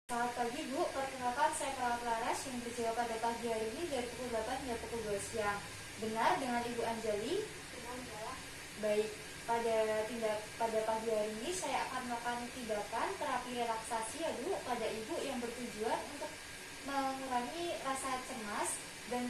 Selamat pagi Bu, perkenalkan saya Perawat Laras yang berjiwa pada pagi hari ini dari pukul 8 hingga pukul 2 siang. Benar dengan Ibu Anjali? Baik, pada pagi hari ini saya akan melakukan tindakan terapi relaksasi ya Bu pada Ibu yang bertujuan untuk mengurangi rasa cemas dan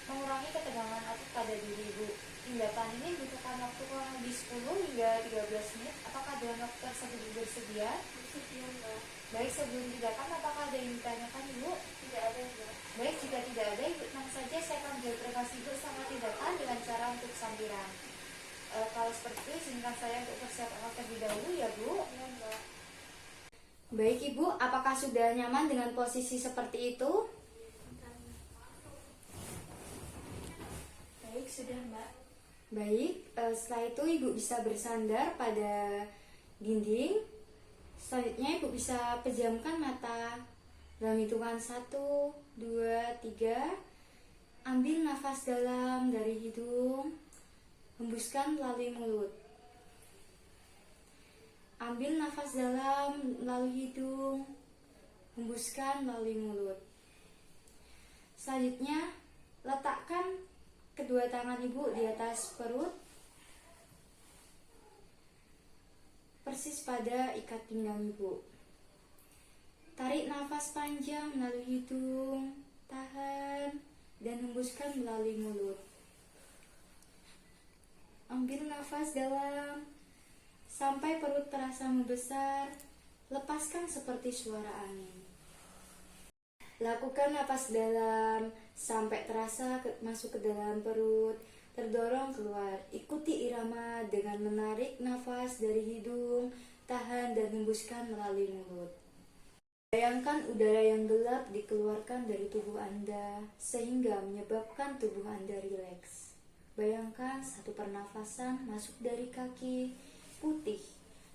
mengurangi ketegangan otot pada diri Ibu. Tindakan ini membutuhkan waktu kurang lebih 10 hingga 13 menit. Apakah dalam waktu tersebut Ibu bersedia? Bersedia, Mbak. Baik, sebelum tindakan apakah ada yang ditanyakan Ibu? Tidak ada, Mbak. Baik, jika tidak ada Ibu tenang saja, saya akan menjawab privasi Ibu sama tindakan dengan cara untuk sambiran. Kalau seperti itu izinkan saya untuk persiapan terlebih dahulu ya Bu. Iya, Mbak. Baik Ibu, apakah sudah nyaman dengan posisi seperti itu? Baik, sudah, Mbak. Baik, setelah itu Ibu bisa bersandar pada dinding. Selanjutnya Ibu bisa pejamkan mata dalam hitungan 1, 2, 3. Ambil nafas dalam dari hidung, hembuskan melalui mulut. Ambil nafas dalam melalui hidung, hembuskan melalui mulut. Selanjutnya, letakkan kedua tangan Ibu di atas perut, persis pada ikat pinggang Ibu. Tarik nafas panjang melalui hidung, tahan, dan hembuskan melalui mulut. Ambil nafas dalam sampai perut terasa membesar, lepaskan seperti suara angin. Lakukan napas dalam sampai terasa masuk ke dalam perut, terdorong keluar. Ikuti irama dengan menarik nafas dari hidung, tahan dan hembuskan melalui mulut. Bayangkan udara yang gelap dikeluarkan dari tubuh Anda sehingga menyebabkan tubuh Anda rileks. Bayangkan satu pernafasan masuk dari kaki, putih,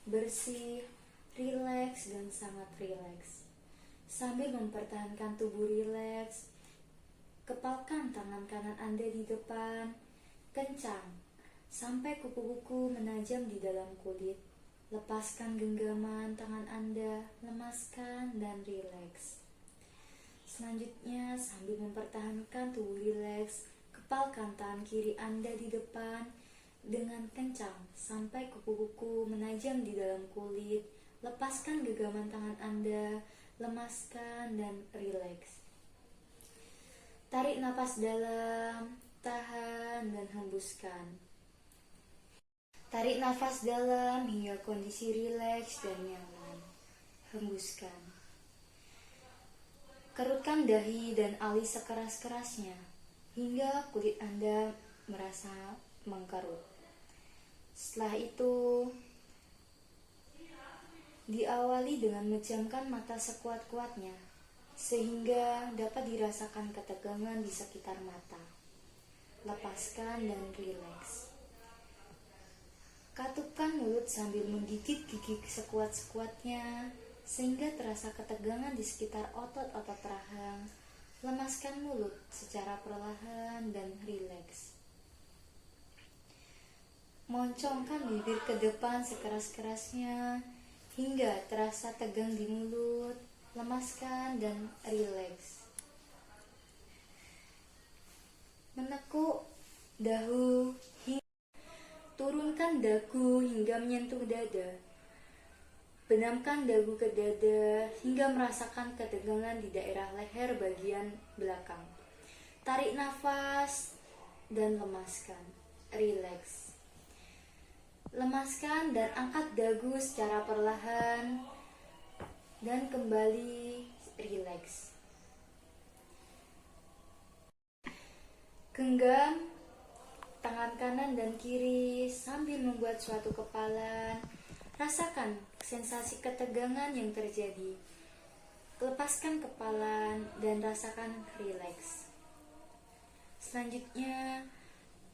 bersih, rileks dan sangat rileks. Sambil mempertahankan tubuh rileks, kepalkan tangan kanan Anda di depan, kencang, sampai kuku-kuku menajam di dalam kulit. Lepaskan genggaman tangan Anda, lemaskan dan rileks. Selanjutnya, sambil mempertahankan tubuh rileks, kepalkan tangan kiri Anda di depan dengan kencang, sampai kuku-kuku menajam di dalam kulit. Lepaskan genggaman tangan Anda, lemaskan dan rileks. Tarik napas dalam, tahan dan hembuskan. Tarik nafas dalam hingga kondisi rileks dan nyaman. Hembuskan. Kerutkan dahi dan alis sekeras-kerasnya hingga kulit Anda merasa mengkerut. Setelah itu, diawali dengan memejamkan mata sekuat-kuatnya sehingga dapat dirasakan ketegangan di sekitar mata. Lepaskan dan rileks. Katupkan mulut sambil menggigit gigi sekuat-sekuatnya sehingga terasa ketegangan di sekitar otot-otot rahang. Lemaskan mulut secara perlahan dan rileks. Moncongkan bibir ke depan sekeras-kerasnya hingga terasa tegang di mulut. Lemaskan dan rileks. Menekuk dagu hingga turunkan dagu hingga menyentuh dada. Benamkan dagu ke dada hingga merasakan ketegangan di daerah leher bagian belakang. Tarik nafas dan lemaskan. Rileks. Lemaskan dan angkat dagu secara perlahan dan kembali rileks. Genggam tangan kanan dan kiri sambil membuat suatu kepalan. Rasakan sensasi ketegangan yang terjadi. Lepaskan kepalan dan rasakan rileks. Selanjutnya,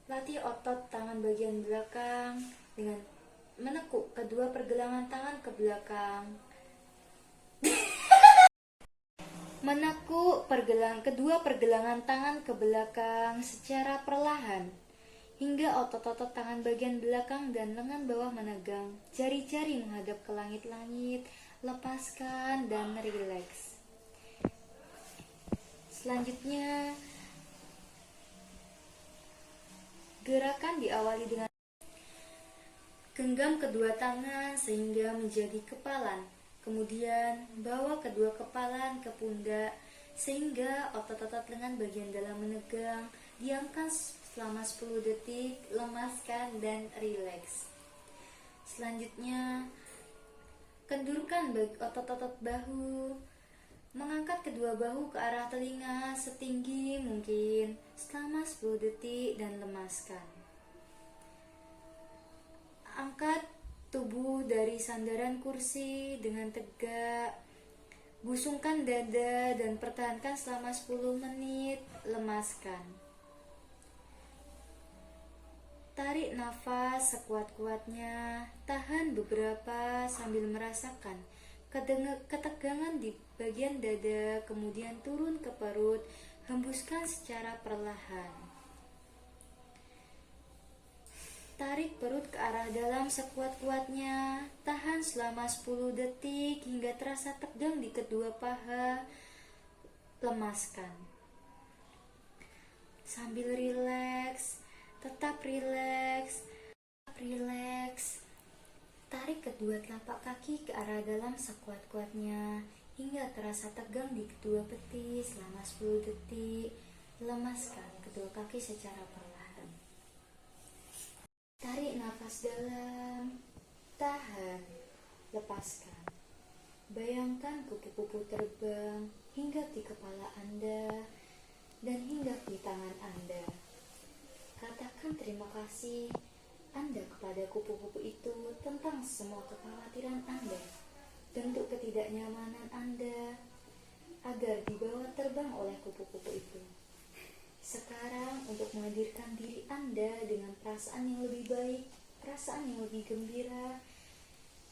latih otot tangan bagian belakang dengan menekuk kedua pergelangan tangan ke belakang. Menekuk kedua pergelangan tangan ke belakang secara perlahan hingga otot-otot tangan bagian belakang dan lengan bawah menegang. Jari-jari menghadap ke langit-langit lepaskan, dan rileks. Selanjutnya, gerakan diawali dengan genggam kedua tangan sehingga menjadi kepalan. Kemudian, bawa kedua kepalan ke pundak sehingga otot-otot lengan bagian dalam menegang. Diamkan selama 10 detik, lemaskan dan rileks. Selanjutnya, kendurkan otot-otot bahu. Mengangkat kedua bahu ke arah telinga setinggi mungkin selama 10 detik dan lemaskan. Angkat tubuh dari sandaran kursi dengan tegak. Busungkan dada dan pertahankan selama 10 menit, lemaskan. Tarik nafas sekuat-kuatnya, tahan beberapa sambil merasakan ketegangan di bagian dada, kemudian turun ke perut, hembuskan secara perlahan. Tarik perut ke arah dalam sekuat-kuatnya, tahan selama 10 detik hingga terasa tegang di kedua paha, lemaskan. Sambil rileks, tetap rileks, tarik kedua telapak kaki ke arah dalam sekuat-kuatnya hingga terasa tegang di kedua betis selama 10 detik, lemaskan kedua kaki secara perlahan. Tarik nafas dalam, tahan, lepaskan. Bayangkan kupu-kupu terbang hingga di kepala Anda dan hingga di tangan Anda. Katakan terima kasih Anda kepada kupu-kupu itu tentang semua kekhawatiran Anda, bentuk ketidaknyamanan Anda, agar dibawa terbang oleh kupu-kupu itu. Sekarang untuk menghadirkan diri Anda dengan perasaan yang lebih baik, perasaan yang lebih gembira,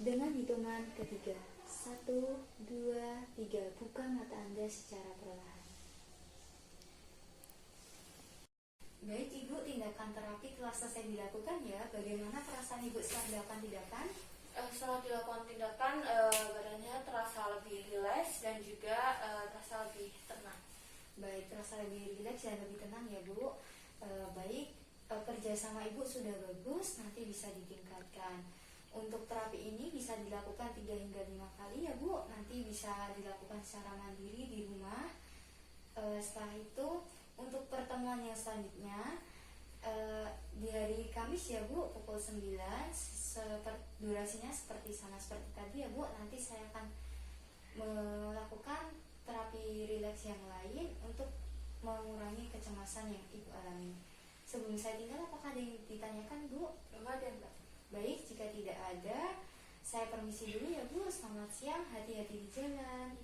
dengan hitungan ketiga. 1, 2, 3. Buka mata Anda secara perlahan. Baik Ibu, tindakan terapi telah selesai dilakukan ya. Bagaimana perasaan Ibu setelah dilakukan tindakan? Setelah dilakukan tindakan, badannya terasa lebih rileks dan juga terasa lebih tenang. Baik, terasa lebih rileks dan lebih tenang ya Bu. Baik, kerjasama Ibu sudah bagus, nanti bisa ditingkatkan. Untuk terapi ini bisa dilakukan 3 hingga 5 kali ya Bu. Nanti bisa dilakukan secara mandiri di rumah. Setelah itu, untuk pertemuan yang selanjutnya di hari Kamis ya Bu, pukul 9. Durasinya sama seperti tadi ya Bu. Nanti saya akan melakukan terapi rileks yang lain untuk mengurangi kecemasan yang Ibu alami. Sebelum saya tinggal, apakah ada yang ditanyakan Bu? Belum ada Mbak. Baik, jika tidak ada, saya permisi dulu ya Bu. Selamat siang, hati-hati di jalan.